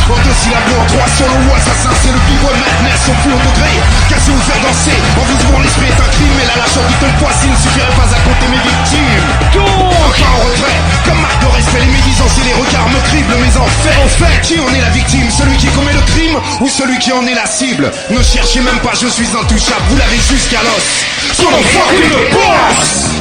En deux syllabes ou en trois, solo ou assassin, c'est le big one madness au plus haut degré. Cassé ou faire danser, en vous ouvrant l'esprit est un crime. Mais la lâche du ton poids, s'il ne suffirait pas à compter mes victimes. Enfin en retrait, comme marque de respect, les médisants et les regards me criblent. Mais en fait, qui en est la victime? Celui qui commet le crime ou celui qui en est la cible? Ne cherchez même pas, je suis intouchable, vous l'avez jusqu'à l'os. Solo fucking the boss.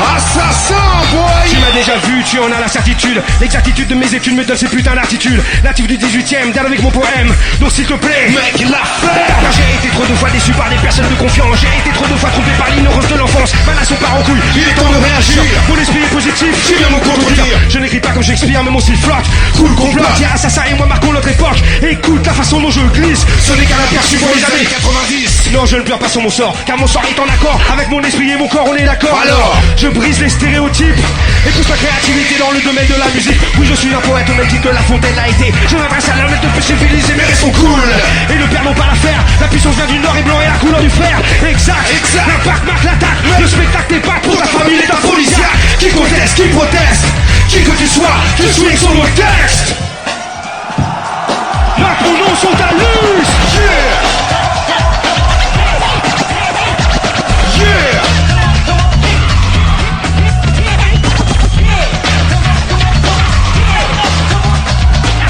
Assassin, boy! Tu m'as déjà vu, tu en as la certitude. L'exactitude de mes études me donne ces putains d'attitudes. Natif du 18ème, d'aller avec mon poème. Donc s'il te plaît, mec, la faire! Car j'ai été trop de fois déçu par des personnes de confiance. J'ai été trop de fois trompé par l'ignorance de l'enfance. Ma nation part en couille, il est temps de réagir. Mon esprit est positif, tu viens me contredire. Je n'écris pas comme Shakespeare, mais mon style flotte. Cool complot, tiens, assassin et moi marquons notre époque. Écoute la façon dont je glisse. Ce n'est qu'un aperçu pour les années 90. Non, je ne pleure pas sur mon sort, car mon sort est en accord avec mon esprit et mon corps, on est d'accord. Alors, je brise les stéréotypes et pousse ma créativité dans le domaine de la musique. Oui, je suis un poète au même titre que La Fontaine l'a été. Je m'adresse à l'homme de plus civilisé, mais restons cool. Et ne perdons pas l'affaire. La puissance vient du nord et blanc et la couleur du fer. Exact. L'impact marque l'attaque. Le spectacle n'est pas pour ta famille, est aphrodisiaque. Qui conteste, qui proteste, qui que tu sois, je suis sur mon texte. Marque mon nom sur ta liste.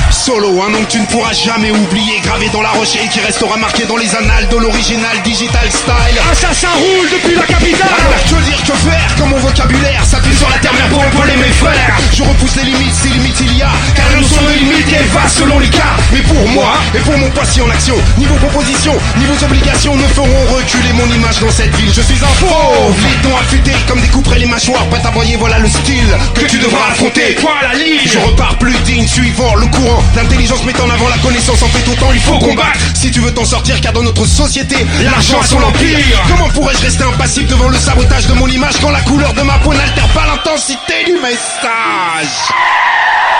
Solo, un nom que tu ne pourras jamais oublier, gravé dans la roche et qui restera marqué dans les annales de l'original digital style. Assassin roule depuis la capitale. Alors que dire, que faire, quand mon vocabulaire s'appuie sur la terre pour épauler mes frères. Je repousse les limites, si limites il y a, car elles sont nos limites et vastes selon les cas. Mais pour moi, et pour mon patient en action, niveau proposition, niveau obligations ne feront reculer mon image dans cette ville. Je suis un fauve, les dents affûtés comme des couperets les mâchoires, prêt à broyer, voilà le style que tu devras affronter. Voilà la ligne. Je repars plus digne, suivant le courant. L'intelligence met en avant la connaissance, en fait autant il faut combattre si tu veux t'en sortir, car dans notre société l'argent a son empire. Comment pourrais-je rester impassible devant le sabotage de mon image quand la couleur de ma peau n'altère pas l'intensité du message?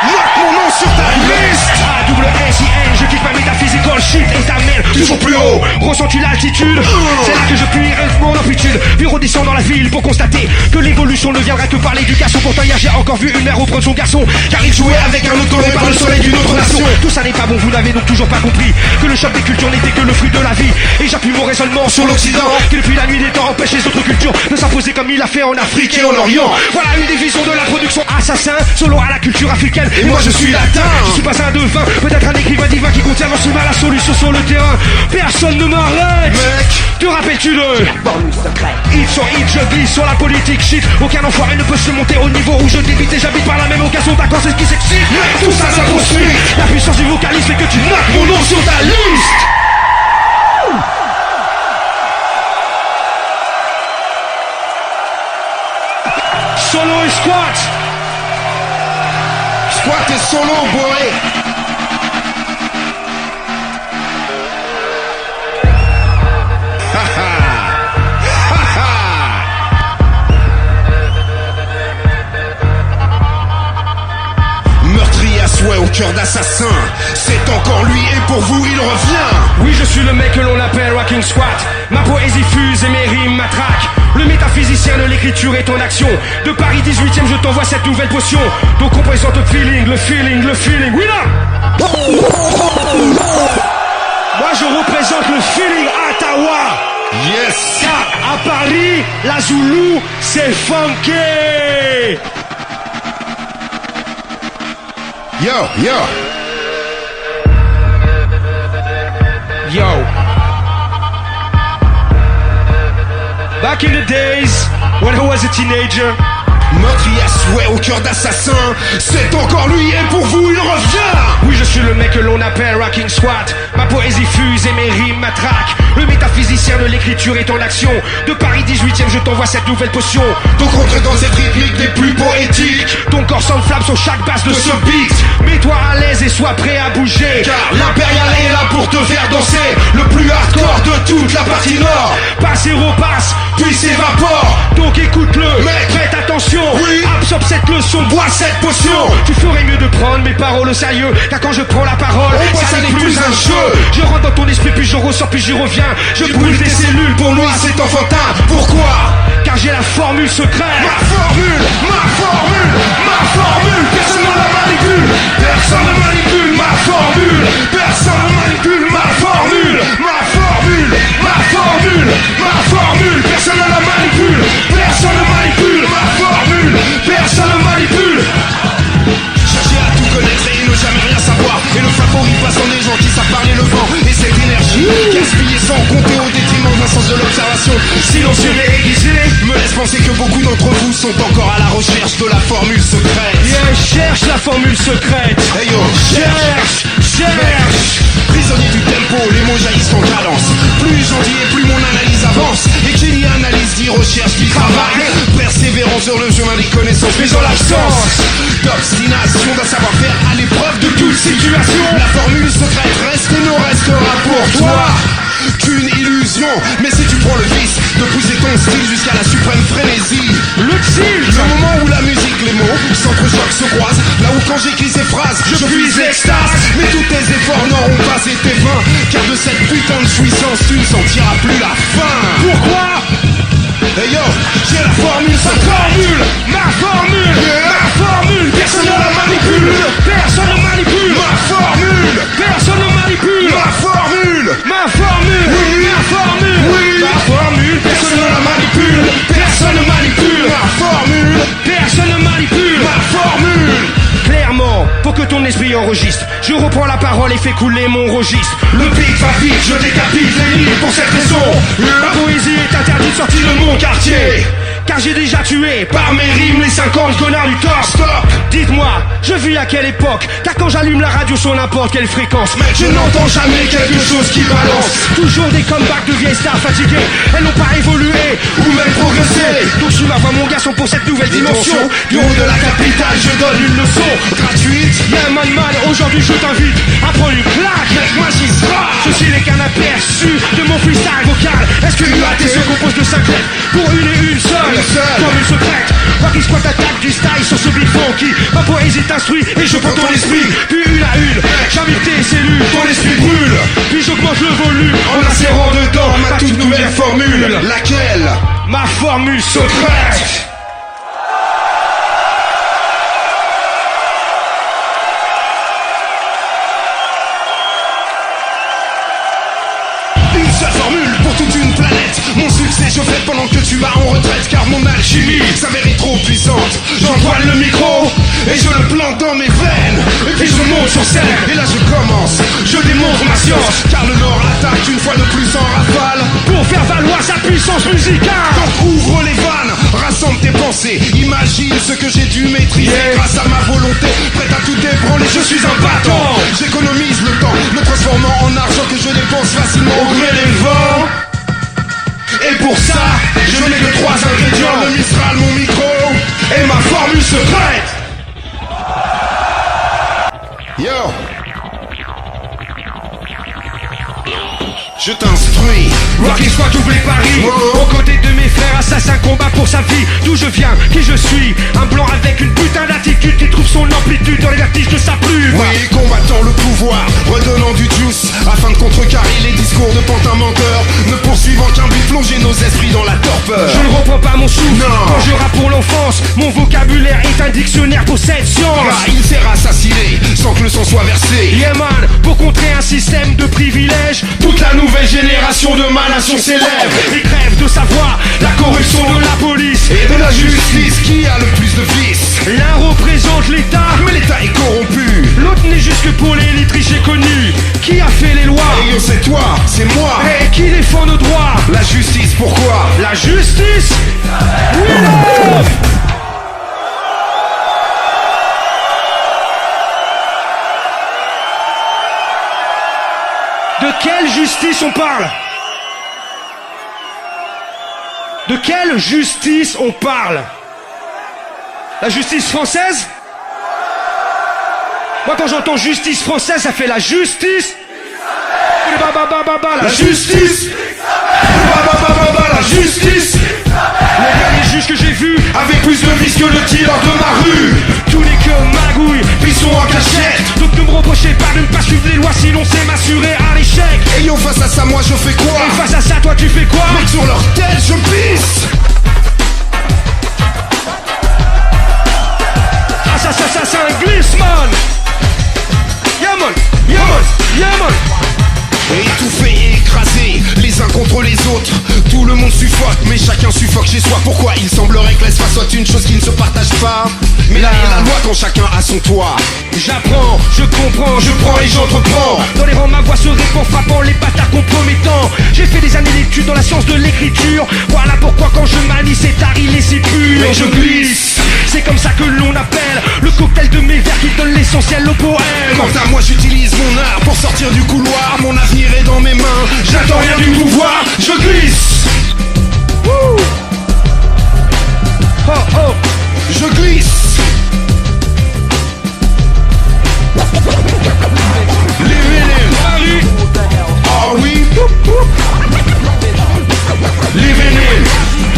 Marque mon nom sur ta liste. A-W-S-I-N, je quitte ma métaphysical shit et t'amène toujours plus haut. Ressens-tu l'altitude? C'est là que je puis mon amplitude. Puis redescends dans la ville pour constater que l'évolution ne viendra que par l'éducation. Pourtant hier j'ai encore vu une mère reprendre son garçon, car il jouait avec un autre par le soleil d'une autre nation. Tout ça n'est pas bon, vous n'avez donc toujours pas compris que le choc des cultures n'était que le fruit de la vie. Et j'appuie mon raisonnement sur l'Occident, qui depuis la nuit des temps empêche les autres cultures de s'imposer comme il a fait en Afrique et en Orient. Voilà une division de la production. Assassin, solo à la culture africaine. Et moi je suis latin. Je suis pas un devin, peut-être un écrivain divin qui contient dans ses mains la solution sur le terrain. Personne ne m'arrête. Mec, te rappelles-tu de hit sur hit, je glisse sur la politique shit. Aucun enfoiré ne peut se monter au niveau où je débite et j'habite par la même occasion. D'accord, c'est ce qui s'excite. Tout ça, ça construit. La puissance du vocaliste fait que tu marques mon nom sur ta liste. Solo et squat. Squat et solo, boy. Meurtrier à souhait au cœur d'assassin, c'est encore lui et pour vous il revient. Oui, je suis le mec que l'on appelle Rocking Squat. Ma poésie fuse et mes rimes matraquent. Le métaphysicien de l'écriture est en action. De Paris 18ème, je t'envoie cette nouvelle potion. Donc on présente le feeling, le feeling, le feeling. Oui là. Moi je représente le feeling à Ottawa. Yes. Car à Paris, la Zoulou, c'est funky. Yo, yo. Yo. Back in the days, when I was a teenager. Meurtrier à souhait au cœur d'assassin, c'est encore lui et pour vous il revient. Oui, je suis le mec que l'on appelle Rocking Squat. Ma poésie fuse et mes rimes matraquent. Le métaphysicien de l'écriture est en action. De Paris 18ème, je t'envoie cette nouvelle potion. Donc rentre dans cette rythmique des plus poétiques. Ton corps s'enflamme sur chaque base de ce beat. Mets-toi à l'aise et sois prêt à bouger, car l'impérial est là pour te faire danser. Le plus hardcore de toute la partie nord. Passe et repasse, puis s'évapore. Donc écoute-le, mec, prête attention. Oui. Absorbe cette leçon. émotion, bois cette potion. Tu ferais mieux de prendre mes paroles au sérieux, car quand je prends la parole, ça n'est plus un jeu. Je rentre dans ton esprit, puis je ressors, puis j'y reviens. Je brûle tes cellules, pour moi c'est enfantin. Pourquoi? Car j'ai la formule secrète. Ma formule, ma formule, ma formule. Personne ne la manipule, personne ne manipule ma formule. Personne ne manipule ma formule, ma formule, ma formule, ma formule. Personne ne la manipule, personne ne manipule ma formule. Personne ne manipule. Chercher à tout connaître et ne jamais rien savoir. Et le favori passe dans les gens qui savent parler le vent. Et cette énergie gaspillée sans compter au détriment d'un sens de l'observation silencieux et aiguisé me laisse penser que beaucoup d'entre vous sont encore à la recherche de la formule secrète. Yeah, cherche la formule secrète. Hey yo, Cherche. prisonnier du tempo, les mots jaillissent en cadence. Plus j'en dis et plus mon analyse avance. Et qui dit analyse dit recherche, dit travail. Persévérant sur le chemin des connaissances, mais en l'absence d'obstination, d'un savoir-faire à l'épreuve de toute situation. La formule secrète reste et ne restera pour toi qu'une illusion. Mais si tu prends le risque de pousser ton style jusqu'à la suprême frénésie, Le tilt. le moment où la musique, les mots s'entrechoquent, se croisent, là où quand j'écris ces phrases, je puise l'extase. Mais tous tes efforts n'auront pas été vains, car de cette putain de jouissance, tu ne sentiras plus la fin. Pourquoi? Hey yo, j'ai la formule secrète. Ma formule, ma formule. Personne ne la manipule, personne ne manipule. Ma formule, Personne ne manipule. ma formule, Ma formule, Oui. ma formule, Oui. ma formule. personne ne la manipule, Personne ne manipule. ma formule, Personne ne manipule. ma formule. Clairement, pour que ton esprit enregistre, je reprends la parole et fais couler mon registre. Le pic va vite, je décapite les lignes pour cette raison. La poésie est interdite, sortie de mon quartier. Car j'ai déjà tué par mes rimes les 50 connards du top. Stop. Dites-moi, je vis à quelle époque? Car quand j'allume la radio sur n'importe quelle fréquence, Mec, je n'entends jamais quelque chose qui balance. toujours des comebacks de vieilles stars fatiguées. Elles n'ont pas évolué Ou même progresser. Donc suis ma voix mon garçon pour cette nouvelle dimension. Du haut de la capitale, je donne une leçon gratuite. Y'a un man, aujourd'hui je t'invite à prendre une claque. Mec, magistrat. Ceci n'est qu'un aperçu de mon freestyle vocal. Est-ce que UAT se compose de 5 lettres pour une et une seule? Une seule. Comme une secrète. Moi qui squatte attaque du style sur ce beat funky. Ma poésie t'instruit et je prends ton esprit. Puis une à une, j'invite tes cellules. Ton esprit brûle Puis j'augmente le volume en insérant dedans ma toute nouvelle formule. Laquelle? Ma formule secrète. Une seule formule pour toute une planète. Mon succès je fais pendant que tu vas en retraite, car mon alchimie s'avère trop puissante. J'empoile le micro et je le plante dans mes veines. Et puis je monte sur scène et là je commence. Je démontre ma science, car le Nord attaque une fois de plus en rafale. Pour faire valoir sa puissance musicale. Donc ouvre les vannes, rassemble tes pensées. Imagine ce que j'ai dû maîtriser grâce à ma volonté. Prête à tout ébranler, je suis un battant. J'économise le temps, le transformant en argent que je dépense facilement au gré des vents. Et pour ça, je n'ai que 3 ingrédients: le Mistral, mon micro et ma formule secrète. Yo, je t'instruis. Rocky Squad doublé Paris. Oh. Aux côtés de mes frères, assassins combat pour sa vie. D'où je viens, qui je suis. Un blanc avec une putain d'attitude qui trouve son amplitude dans les vertiges de sa plume. Oui, combattant le pouvoir, redonnant du juice afin de contrecarrer les discours de pantins menteurs, ne poursuivant qu'un but, plonger nos esprits dans la torpeur. Je ne reprends pas mon souffle. Non. Quand je rappe pour l'enfance, mon vocabulaire est un dictionnaire pour cette science. Là, il sert à assassiner sans que le sang soit versé. Yeah man, pour contrer un système de privilèges, Toute la nouvelle génération de ma nation s'élève. ils crèvent de savoir la corruption de la police. Et de la justice, qui a le plus de vices? L'un représente l'État, Mais l'État est corrompu. l'autre n'est juste que pour l'élite riche et connue. Qui a fait les lois? Et yo, c'est toi, c'est moi. Et qui défend nos droits? La justice, pourquoi? La justice? Oui, love. De quelle justice on parle? De quelle justice on parle? La justice française? Moi quand j'entends justice française, ça fait la justice. La justice. La justice Le dernier juge que j'ai vu avec plus de vices que le dealer de ma rue. jette. Donc ne me reprochez pas de ne pas suivre les lois, sinon c'est m'assurer à l'échec. Et yo, face à ça, moi je fais quoi? Et face à ça, toi tu fais quoi? Mec, sur leur tête, je pisse. Ah ça c'est un glisse, man. Yeah man, yeah man, yeah man. Étouffé et écrasé, les uns contre les autres. Tout le monde suffoque, mais chacun suffoque chez soi. Pourquoi il semblerait que l'espace soit une chose qui ne se partage pas? Mais là est la loi quand chacun a son toit. J'apprends, je comprends, je prends et j'entreprends. Dans les rangs ma voix se répand, frappant les bâtards compromettants. J'ai fait des années d'études dans la science de l'écriture. Voilà pourquoi quand je manie cet art il est si pur. Mais je glisse. C'est comme ça que l'on appelle le cocktail de mes vers qui donne l'essentiel au poème. Quant à moi j'utilise mon art pour sortir du couloir. Mon avenir est dans mes mains, j'attends rien du pouvoir. Je glisse. Wouh. Oh oh. Je glisse. Living in Paris. Ah oui. Living in.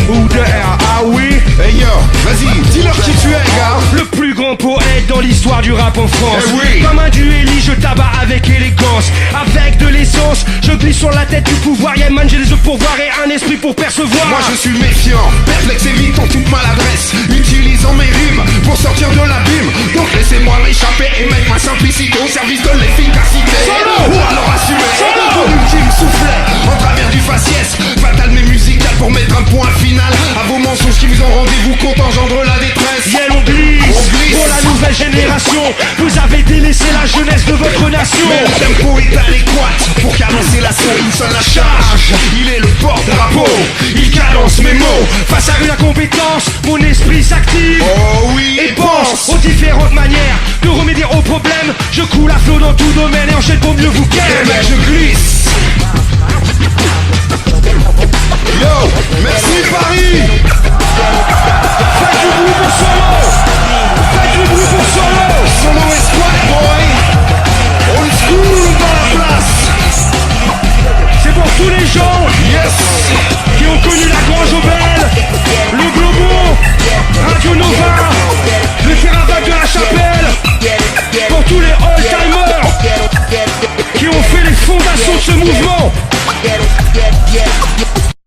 Who the hell are we? Hey yo, vas-y, dis-leur qui tu es gars. Le plus grand poète dans l'histoire du rap en France. Eh oui. Comme un duelli, je tabac avec élégance. Avec de l'essence, je glisse sur la tête du pouvoir. Yeah man, j'ai les yeux pour voir et un esprit pour percevoir. Moi je suis méfiant, perplexe évitant toute maladresse. Utilisant mes rimes pour sortir de l'abîme. Donc laissez-moi m'échapper et mettre ma simplicité au service de l'efficacité. Solo. Ou alors assumer Solo. mon ultime soufflet en travers du faciès. Fatal mais musical pour mettre un point final à vos mensonges qui vous ont rendez-vous compte engendre la détresse. Yeah, on glisse. On glisse. Pour la nouvelle génération. Vous avez délaissé la jeunesse de votre nation. Mais le tempo est adéquat pour cadencer la son. Une seule la charge, il est le porte-drapeau. Il cadence mes mots. Face à une incompétence, mon esprit s'active. Oh oui, Et pense aux différentes manières de remédier aux problèmes. Je coule à flot dans tout domaine et enchaîne pour mieux vous Eh qu'aime. ben je glisse. Yo, merci Paris. Faites du bruit pour Solo. Faites du bruit pour Solo. Solo et squad boy. Old school dans la place. C'est pour tous les gens Yes. qui ont connu la Grange Auberge.